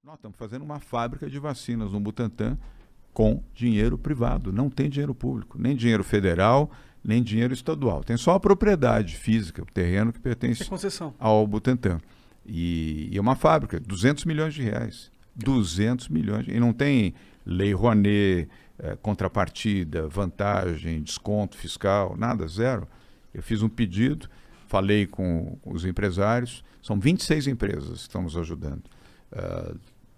Nós estamos fazendo uma fábrica de vacinas no Butantan com dinheiro privado. Não tem dinheiro público, nem dinheiro federal, nem dinheiro estadual. Tem só a propriedade física, o terreno que pertence ao Butantan. E é uma fábrica, 200 milhões de reais. 200 milhões. E não tem lei Rouanet, contrapartida, vantagem, desconto fiscal, nada, zero. Eu fiz um pedido, falei com os empresários, são 26 empresas que estamos ajudando.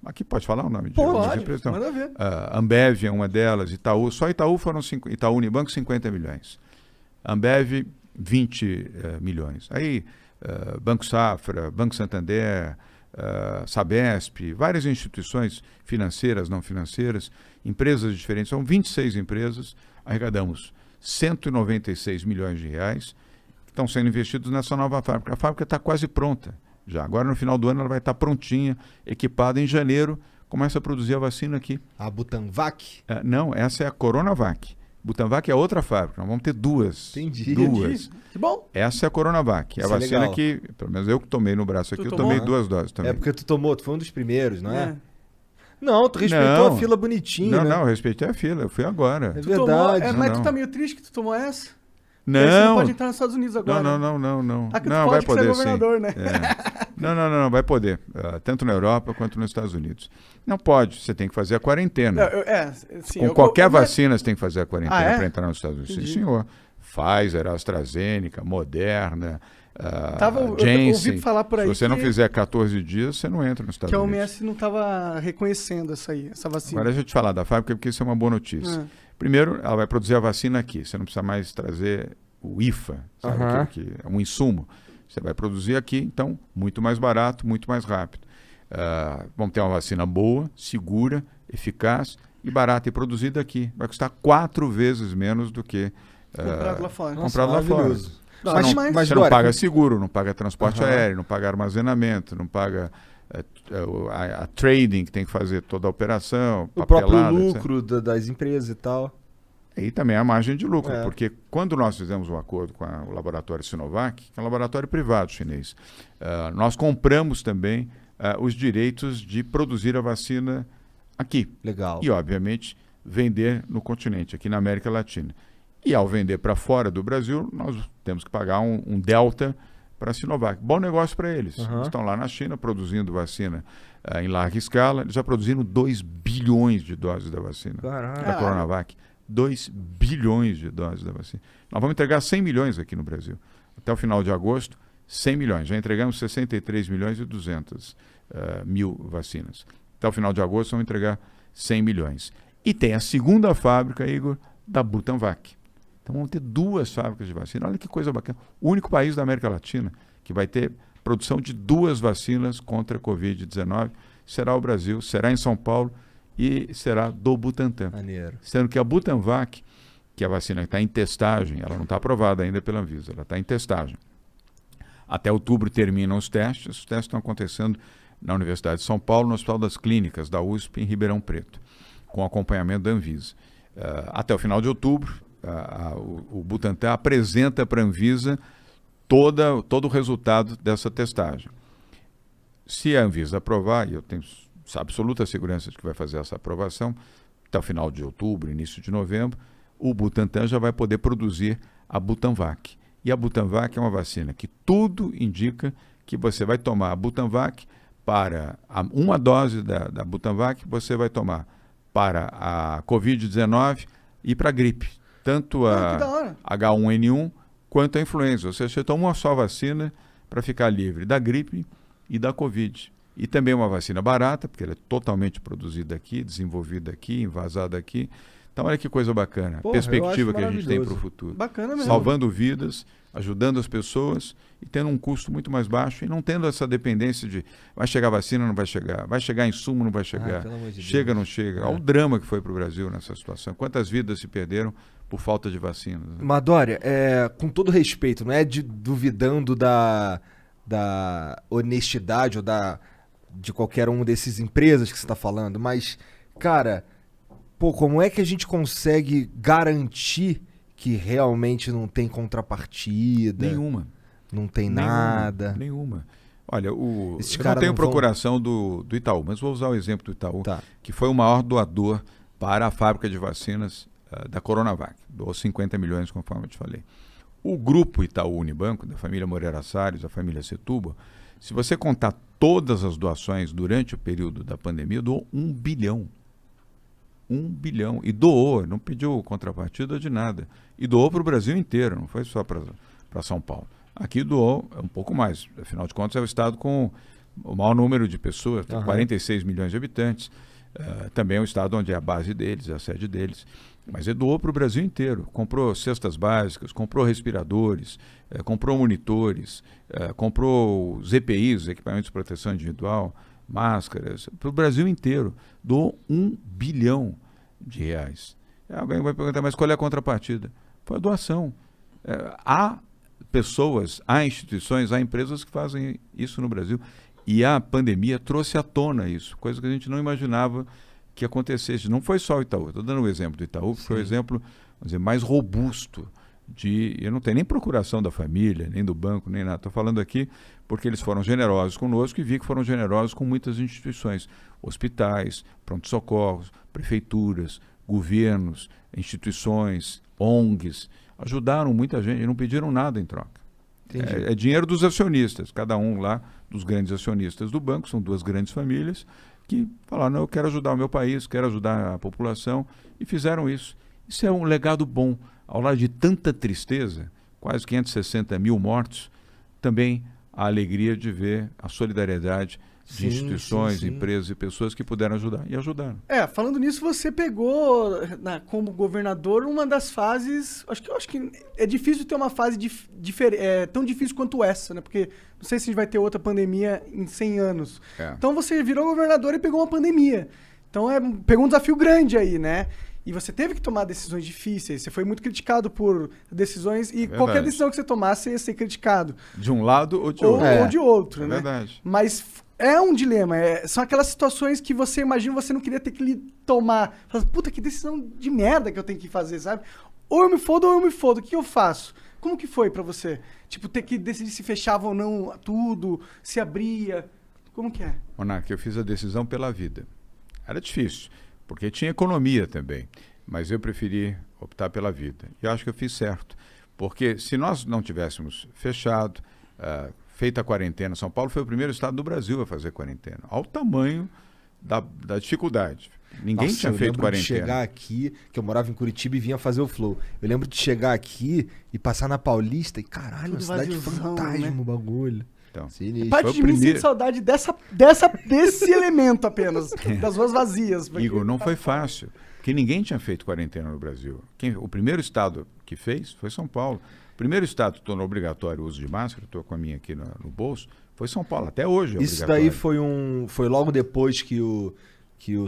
Aqui pode falar o nome de algumas empresas? Então, manda ver. Ambev é uma delas, Itaú, só Itaú foram Itaú Unibanco 50 milhões. Ambev 20 milhões. Aí Banco Safra, Banco Santander, Sabesp, várias instituições financeiras, não financeiras, empresas diferentes, são 26 empresas, arrecadamos 196 milhões de reais que estão sendo investidos nessa nova fábrica. A fábrica está quase pronta já. Agora, no final do ano, ela vai estar prontinha, equipada. Em janeiro, começa a produzir a vacina aqui. A Butanvac? Não, essa é a Coronavac. Butanvac é outra fábrica. Nós vamos ter duas. Entendi. Duas. Que bom. Essa é a Coronavac. É a vacina que, pelo menos eu que tomei no braço aqui, eu tomei 2 doses também. É porque tu foi um dos primeiros, não é? Não, tu respeitou a fila bonitinho, né? Não, eu respeitei a fila. Eu fui agora. É verdade. Mas tu tá meio triste que tu tomou essa? Não. Você não pode entrar nos Estados Unidos agora. Não. Aqui Não, vai poder, governador, sim. né? Não, vai poder. Tanto na Europa quanto nos Estados Unidos. Não pode, você tem que fazer a quarentena. Com qualquer vacina você tem que fazer a quarentena para entrar nos Estados Unidos. Entendi. Sim, senhor. Pfizer, AstraZeneca, Moderna, eu Janssen. ouvi falar por aí Se você não fizer 14 dias, você não entra nos Estados que a Unidos. OMS não estava reconhecendo essa vacina. Agora deixa eu te falar da fábrica, porque isso é uma boa notícia. Primeiro, ela vai produzir a vacina aqui. Você não precisa mais trazer o IFA, sabe, que é um insumo. Você vai produzir aqui, então, muito mais barato, muito mais rápido. Vamos ter uma vacina boa, segura, eficaz e barata e produzida aqui. Vai custar 4 vezes menos do que comprado lá fora. Comprado lá fora. Você não paga seguro, não paga transporte aéreo, não paga armazenamento, não paga a trading que tem que fazer toda a operação, o próprio lucro das empresas e tal. E também a margem de lucro, porque quando nós fizemos um acordo com o laboratório Sinovac, que é um laboratório privado chinês, nós compramos também os direitos de produzir a vacina aqui. Legal. E, obviamente, vender no continente, aqui na América Latina. E ao vender para fora do Brasil, nós temos que pagar um delta para a Sinovac. Bom negócio para eles. Eles estão lá na China produzindo vacina em larga escala. Eles já produziram 2 bilhões de doses da vacina da Coronavac. 2 bilhões de doses da vacina. Nós vamos entregar 100 milhões aqui no Brasil. Até o final de agosto, 100 milhões. Já entregamos 63 milhões e 200 mil vacinas. Até o final de agosto, vamos entregar 100 milhões. E tem a segunda fábrica, Igor, da Butanvac. Então vamos ter 2 fábricas de vacina. Olha que coisa bacana. O único país da América Latina que vai ter produção de 2 vacinas contra a Covid-19 será o Brasil, será em São Paulo e será do Butantan. Maneiro. Sendo que a Butanvac, que é a vacina que está em testagem, ela não está aprovada ainda pela Anvisa, ela está em testagem. Até outubro terminam os testes estão acontecendo na Universidade de São Paulo, no Hospital das Clínicas da USP, em Ribeirão Preto, com acompanhamento da Anvisa. Até o final de outubro, o Butantan apresenta para a Anvisa todo o resultado dessa testagem. Se a Anvisa aprovar, e eu tenho absoluta segurança de que vai fazer essa aprovação, até o final de outubro, início de novembro, o Butantan já vai poder produzir a Butanvac. E a Butanvac é uma vacina que tudo indica que você vai tomar a Butanvac para uma dose da Butanvac, você vai tomar para a Covid-19 e para a gripe, tanto a H1N1 quanto a influenza. Ou seja, você toma uma só vacina para ficar livre da gripe e da Covid. E também uma vacina barata, porque ela é totalmente produzida aqui, desenvolvida aqui, envasada aqui. Então, olha que coisa bacana. A perspectiva que a gente tem para o futuro. Bacana mesmo. Salvando vidas, ajudando as pessoas e tendo um custo muito mais baixo e não tendo essa dependência de vai chegar vacina, não vai chegar insumo, não vai chegar, chega, não chega. Olha o drama que foi para o Brasil nessa situação. Quantas vidas se perderam por falta de vacinas? Né? Madória, com todo respeito, não é duvidando da honestidade ou de qualquer uma dessas empresas que você está falando, mas, cara, como é que a gente consegue garantir que realmente não tem contrapartida? Nenhuma. Não tem nada? Nenhuma. Olha, Esses eu não caras tenho não vão- procuração do Itaú, mas vou usar o exemplo do Itaú, Tá. que foi o maior doador para a fábrica de vacinas da Coronavac. Doou 50 milhões, conforme eu te falei. O grupo Itaú Unibanco, da família Moreira Salles, da família Setúbal, se você contar todas as doações durante o período da pandemia, doou 1 bilhão. 1 bilhão. E doou, não pediu contrapartida de nada. E doou para o Brasil inteiro, não foi só para São Paulo. Aqui doou um pouco mais. Afinal de contas, é o estado com o maior número de pessoas, tem 46 milhões de habitantes. Também é um estado onde é a base deles, é a sede deles. Mas ele doou para o Brasil inteiro. Comprou cestas básicas, comprou respiradores, comprou monitores, comprou os EPIs, equipamentos de proteção individual, máscaras, para o Brasil inteiro. Doou 1 bilhão de reais. Alguém vai perguntar, mas qual é a contrapartida? Foi a doação. Há pessoas, há instituições, há empresas que fazem isso no Brasil. E a pandemia trouxe à tona isso, coisa que a gente não imaginava que acontecesse. Não foi só o Itaú, estou dando o exemplo do Itaú, que foi o exemplo, vamos dizer, mais robusto. Eu não tenho nem procuração da família, nem do banco, nem nada. Estou falando aqui porque eles foram generosos conosco e vi que foram generosos com muitas instituições, hospitais, pronto-socorros, prefeituras, governos, instituições, ONGs. Ajudaram muita gente e não pediram nada em troca. É dinheiro dos acionistas, cada um lá dos grandes acionistas do banco, são duas grandes famílias, que falaram, não, eu quero ajudar o meu país, quero ajudar a população, e fizeram isso. Isso é um legado bom. Ao lado de tanta tristeza, quase 560 mil mortos, também a alegria de ver a solidariedade de instituições, empresas e pessoas que puderam ajudar, e ajudaram. Falando nisso, você pegou como governador uma das fases. Acho que é difícil ter uma fase tão difícil quanto essa, né? Porque não sei se a gente vai ter outra pandemia em 100 anos. Então você virou governador e pegou uma pandemia. Então pegou um desafio grande aí, né? E você teve que tomar decisões difíceis. Você foi muito criticado por decisões e qualquer decisão que você tomasse ia ser criticado. De um lado ou de outro. Ou de outro, né? Verdade. Mas é um dilema. São aquelas situações que você imagina, você não queria ter que tomar. Fala, puta, que decisão de merda que eu tenho que fazer, sabe? Ou eu me fodo ou eu me fodo. O que eu faço? Como que foi pra você? Tipo, ter que decidir se fechava ou não tudo, se abria. Como que é? Monark, eu fiz a decisão pela vida. Era difícil, porque tinha economia também. Mas eu preferi optar pela vida. E eu acho que eu fiz certo. Porque se nós não tivéssemos fechado, feita a quarentena, São Paulo foi o primeiro estado do Brasil a fazer quarentena. Ao tamanho da dificuldade. Ninguém tinha feito quarentena. De chegar aqui, que eu morava em Curitiba e vinha fazer o Flow. Eu lembro de chegar aqui e passar na Paulista e caralho, uma cidade fantasma, né? O bagulho. Então, parte de mim sente saudade desse elemento apenas, das ruas vazias. Porque... Igor, não foi fácil, porque ninguém tinha feito quarentena no Brasil. O primeiro estado que fez foi São Paulo. O primeiro estado que tornou obrigatório o uso de máscara, estou com a minha aqui no bolso, foi São Paulo. Até hoje é isso daí foi logo depois que o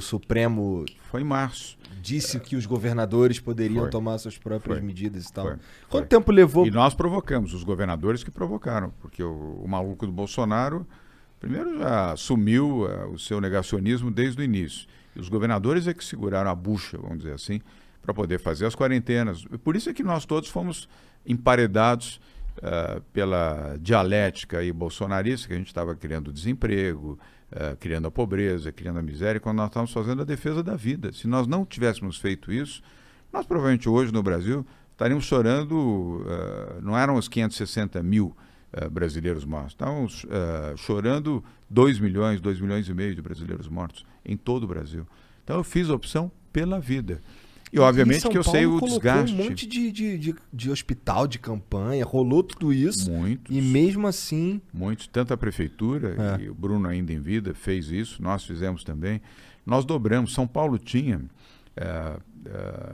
Supremo... Foi em março. Disse que os governadores poderiam tomar suas próprias medidas e tal. Quanto Foi. tempo levou? E nós provocamos, os governadores que provocaram, porque o maluco do Bolsonaro, primeiro já assumiu o seu negacionismo desde o início. E os governadores é que seguraram a bucha, vamos dizer assim, para poder fazer as quarentenas. Por isso é que nós todos fomos emparedados pela dialética aí bolsonarista, que a gente estava criando desemprego, criando a pobreza, criando a miséria, quando nós estávamos fazendo a defesa da vida. Se nós não tivéssemos feito isso, nós provavelmente hoje no Brasil estaríamos chorando, não eram os 560 mil brasileiros mortos, estávamos chorando 2 milhões e meio de brasileiros mortos em todo o Brasil. Então eu fiz a opção pela vida. E obviamente que eu sei o desgaste. Um monte de hospital, de campanha, rolou tudo isso. Muitos. E mesmo assim... Muitos. Tanto a prefeitura, e o Bruno ainda em vida fez isso, nós fizemos também. Nós dobramos. São Paulo tinha,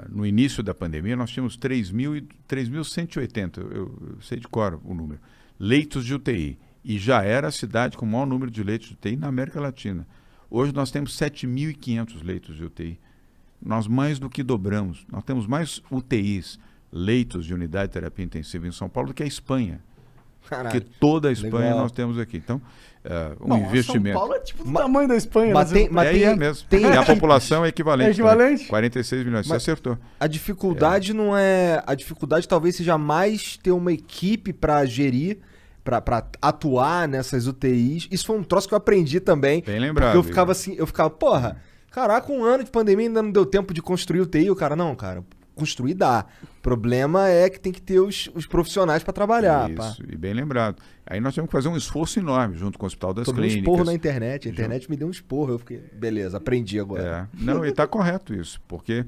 no início da pandemia, nós tínhamos 3.180, eu sei de cor o número, leitos de UTI. E já era a cidade com o maior número de leitos de UTI na América Latina. Hoje nós temos 7.500 leitos de UTI. Nós mais do que dobramos. Nós temos mais UTIs, leitos de unidade de terapia intensiva em São Paulo do que a Espanha. Caralho, porque toda a Espanha legal. nós temos aqui. Então, investimento. São Paulo é tipo do tamanho da Espanha. Mas né? tem mesmo. tem E a aqui- população é equivalente. É equivalente? 46 milhões. Você acertou. A dificuldade não é... A dificuldade talvez seja mais ter uma equipe para gerir, pra atuar nessas UTIs. Isso foi um troço que eu aprendi também. Bem lembrado. Porque eu ficava, porra, caraca, 1 ano de pandemia ainda não deu tempo de construir UTI. O cara, não, cara, construir dá. O problema é que tem que ter os profissionais pra trabalhar. Isso, e bem lembrado. Aí nós tivemos que fazer um esforço enorme junto com o Hospital das Tomei Clínicas. um esporro na internet. A internet me deu um esporro. Eu fiquei, beleza, aprendi agora. Não, e está correto isso, porque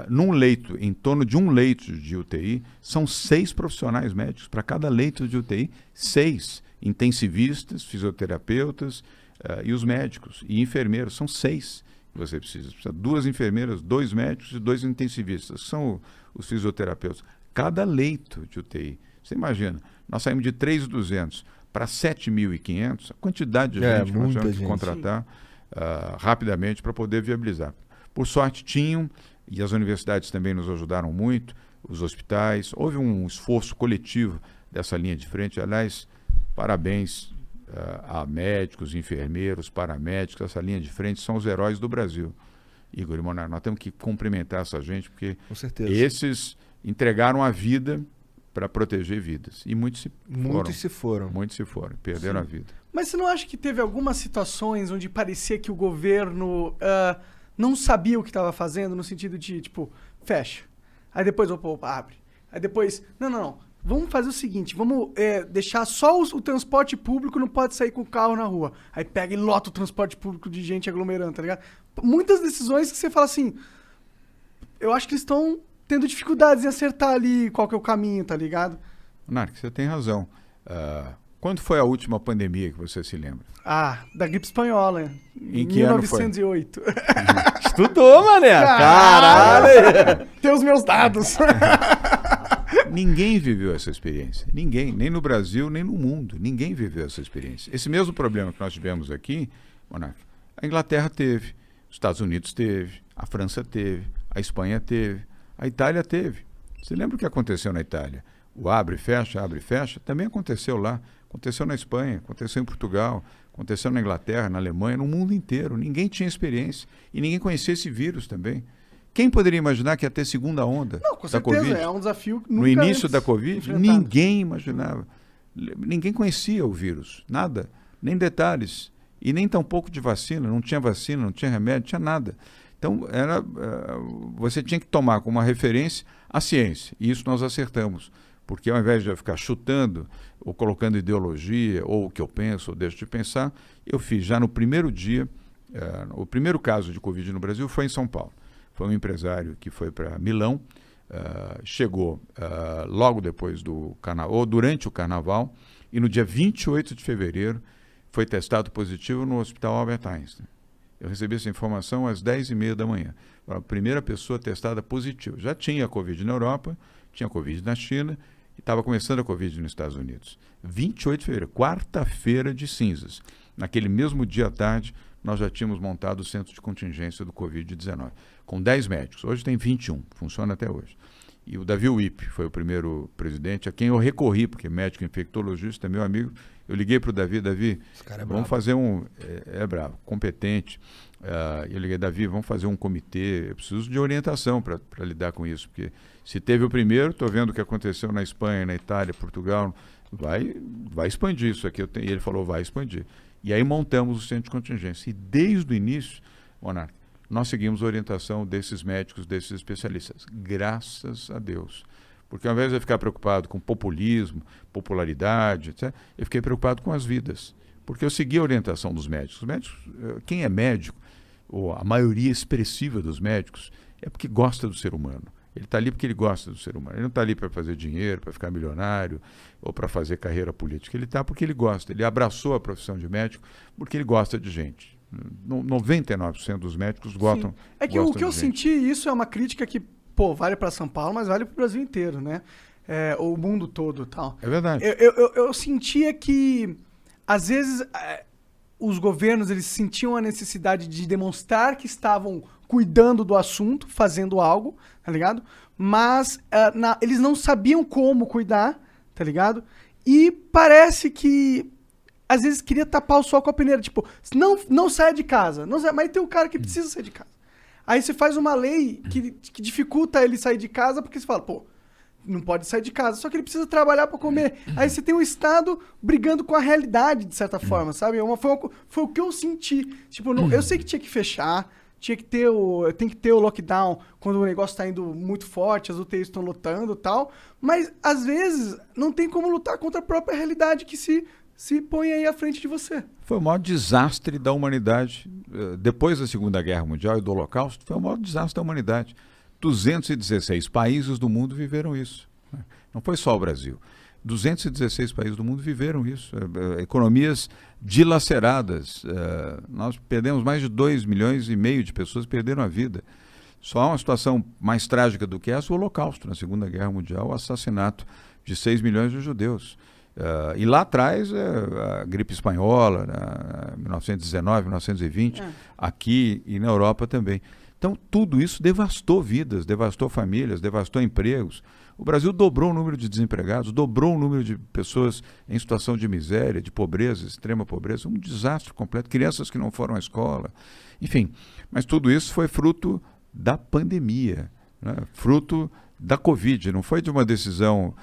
num leito, em torno de um leito de UTI, são 6 profissionais médicos. Para cada leito de UTI, 6 intensivistas, fisioterapeutas e os médicos. E enfermeiros, são 6 que você precisa. Precisa 2 enfermeiras, 2 médicos e 2 intensivistas, que são os fisioterapeutas. Cada leito de UTI. Você imagina, nós saímos de 3.200 para 7.500, a quantidade de gente que nós tivemos que contratar rapidamente para poder viabilizar. Por sorte, tinham, e as universidades também nos ajudaram muito, os hospitais. Houve um esforço coletivo dessa linha de frente. Aliás, parabéns a médicos, enfermeiros, paramédicos. Essa linha de frente são os heróis do Brasil. Igor e Monarca, nós temos que cumprimentar essa gente, porque esses entregaram a vida para proteger vidas. E muitos se foram. Muitos se foram, perderam a vida. Mas você não acha que teve algumas situações onde parecia que o governo não sabia o que estava fazendo, no sentido de, tipo, fecha. Aí depois, opa, abre. Aí depois, não. Vamos fazer o seguinte, vamos deixar só o transporte público, não pode sair com o carro na rua. Aí pega e lota o transporte público de gente aglomerando, tá ligado? Muitas decisões que você fala assim, eu acho que eles estão tendo dificuldades em acertar ali qual que é o caminho, tá ligado? Monarca, você tem razão. Quando foi a última pandemia que você se lembra? Da gripe espanhola, em que 1908. Ano foi? Estudou, mané! Caralho! Tem os meus dados. Ninguém viveu essa experiência. Ninguém, nem no Brasil, nem no mundo. Ninguém viveu essa experiência. Esse mesmo problema que nós tivemos aqui, Monarca, a Inglaterra teve, os Estados Unidos teve, a França teve, a Espanha teve, a Itália teve. Você lembra o que aconteceu na Itália? O abre e fecha, também aconteceu lá. Aconteceu na Espanha, aconteceu em Portugal, aconteceu na Inglaterra, na Alemanha, no mundo inteiro. Ninguém tinha experiência e ninguém conhecia esse vírus também. Quem poderia imaginar que ia ter segunda onda da Covid? É um desafio que no início da Covid, ninguém imaginava. Ninguém conhecia o vírus, nada, nem detalhes. E nem tampouco de vacina, não tinha remédio, não tinha nada. Então, você tinha que tomar como uma referência a ciência. E isso nós acertamos. Porque ao invés de ficar chutando, ou colocando ideologia, ou o que eu penso, ou deixo de pensar, eu fiz já no primeiro dia, o primeiro caso de Covid no Brasil foi em São Paulo. Foi um empresário que foi para Milão, chegou logo depois do carnaval, ou durante o carnaval, e no dia 28 de fevereiro foi testado positivo no Hospital Albert Einstein. Eu recebi essa informação às 10h30 da manhã. A primeira pessoa testada positiva. Já tinha Covid na Europa, tinha Covid na China e estava começando a Covid nos Estados Unidos. 28 de fevereiro, quarta-feira de cinzas. Naquele mesmo dia à tarde, nós já tínhamos montado o centro de contingência do Covid-19, com 10 médicos. Hoje tem 21, funciona até hoje. E o Davi Wipp foi o primeiro presidente a quem eu recorri, porque médico infectologista é meu amigo. Eu liguei para o Davi, vamos fazer bravo, competente. Eu liguei, Davi, vamos fazer um comitê, eu preciso de orientação para lidar com isso, porque se teve o primeiro, estou vendo o que aconteceu na Espanha, na Itália, Portugal, vai expandir isso aqui. E ele falou, vai expandir. E aí montamos o centro de contingência. E desde o início, Monarca, nós seguimos a orientação desses médicos, desses especialistas. Graças a Deus. Porque ao invés de eu ficar preocupado com populismo, popularidade, etc., eu fiquei preocupado com as vidas. Porque eu segui a orientação dos médicos. Os médicos, quem é médico, ou a maioria expressiva dos médicos, é porque gosta do ser humano. Ele está ali porque ele gosta do ser humano. Ele não está ali para fazer dinheiro, para ficar milionário ou para fazer carreira política. Ele está porque ele gosta. Ele abraçou a profissão de médico porque ele gosta de gente. 99% dos médicos gostam. Sim. É que o que eu senti, isso é uma crítica que, vale para São Paulo, mas vale para o Brasil inteiro, né? O mundo todo e tal. É verdade. Eu sentia que, às vezes, os governos eles sentiam a necessidade de demonstrar que estavam cuidando do assunto, fazendo algo, tá ligado? Mas eles não sabiam como cuidar, tá ligado? E parece que às vezes queria tapar o sol com a peneira, tipo, não saia de casa, mas tem um cara que precisa sair de casa. Aí você faz uma lei que dificulta ele sair de casa, porque você fala, não pode sair de casa, só que ele precisa trabalhar para comer. Aí você tem o Estado brigando com a realidade, de certa forma, sabe? Foi o que eu senti. Tipo, eu sei que tinha que fechar, tem que ter o lockdown quando o negócio tá indo muito forte, as UTIs estão lotando e tal, mas às vezes não tem como lutar contra a própria realidade que se põe aí à frente de você. Foi o maior desastre da humanidade. Depois da Segunda Guerra Mundial e do Holocausto, foi o maior desastre da humanidade. 216 países do mundo viveram isso. Não foi só o Brasil. 216 países do mundo viveram isso. Economias dilaceradas. Nós perdemos mais de 2,5 milhões de pessoas que perderam a vida. Só há uma situação mais trágica do que essa, o Holocausto, na Segunda Guerra Mundial, o assassinato de 6 milhões de judeus. E lá atrás, a gripe espanhola, 1919, 1920, aqui e na Europa também. Então, tudo isso devastou vidas, devastou famílias, devastou empregos. O Brasil dobrou o número de desempregados, dobrou o número de pessoas em situação de miséria, de pobreza, extrema pobreza, um desastre completo, crianças que não foram à escola, enfim. Mas tudo isso foi fruto da pandemia, né? Fruto da Covid, não foi de uma decisão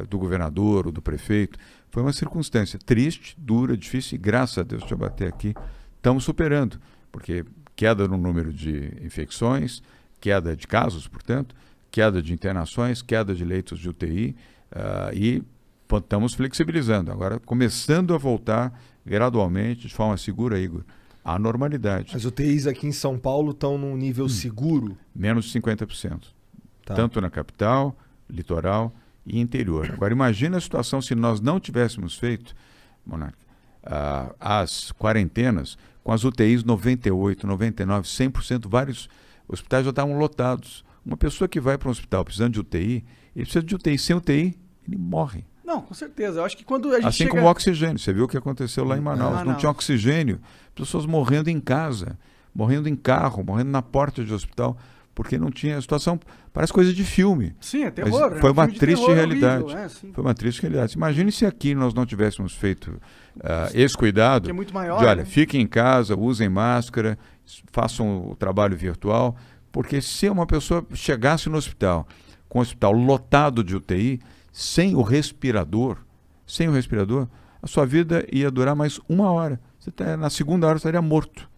do governador ou do prefeito, foi uma circunstância triste, dura, difícil, e graças a Deus, deixa eu bater aqui, estamos superando, porque queda no número de infecções, queda de casos, portanto, queda de internações, queda de leitos de UTI, e estamos flexibilizando, agora começando a voltar gradualmente, de forma segura, Igor, à normalidade. As UTIs aqui em São Paulo estão num nível seguro? Menos de 50%. Tá. Tanto na capital, litoral e interior. Agora, imagina a situação se nós não tivéssemos feito, Monarca, as quarentenas com as UTIs 98, 99, 100%, vários hospitais já estavam lotados. Uma pessoa que vai para um hospital precisando de UTI, ele precisa de UTI. Sem UTI, ele morre. Não, com certeza. Eu acho que quando a gente assim como o oxigênio. Você viu o que aconteceu lá em Manaus. Não tinha oxigênio. Pessoas morrendo em casa, morrendo em carro, morrendo na porta de hospital, porque não tinha. A situação parece coisa de filme. Sim, é terror. Foi uma triste realidade. Horrível, foi uma triste realidade. Imagine se aqui nós não tivéssemos feito esse cuidado. Que é muito maior. De, olha, fiquem em casa, usem máscara, façam o trabalho virtual, porque se uma pessoa chegasse no hospital, com o hospital lotado de UTI, sem o respirador, a sua vida ia durar mais 1 hora. Na segunda hora você estaria morto.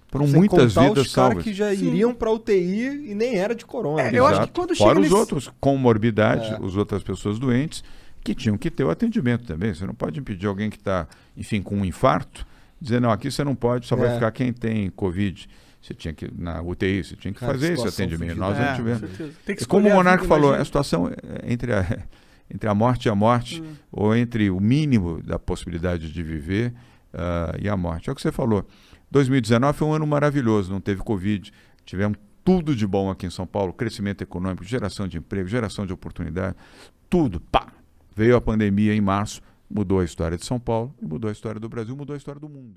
Foram sem muitas contar vidas os caras salvas. que já iriam para UTI e nem era de corona. Eu acho que quando chega fora os outros com morbidade, as outras pessoas doentes, que tinham que ter o atendimento também. Você não pode impedir alguém que está, enfim, com um infarto, dizer, não, aqui você não pode, só vai ficar quem tem Covid. Você tinha que, na UTI, você tinha que fazer esse atendimento. Nós não tivemos. E como o Monarca falou, a situação entre a morte e a morte, ou entre o mínimo da possibilidade de viver e a morte. É o que você falou. 2019 foi um ano maravilhoso, não teve Covid, tivemos tudo de bom aqui em São Paulo, crescimento econômico, geração de emprego, geração de oportunidade, tudo, pá! Veio a pandemia em março, mudou a história de São Paulo, mudou a história do Brasil, mudou a história do mundo.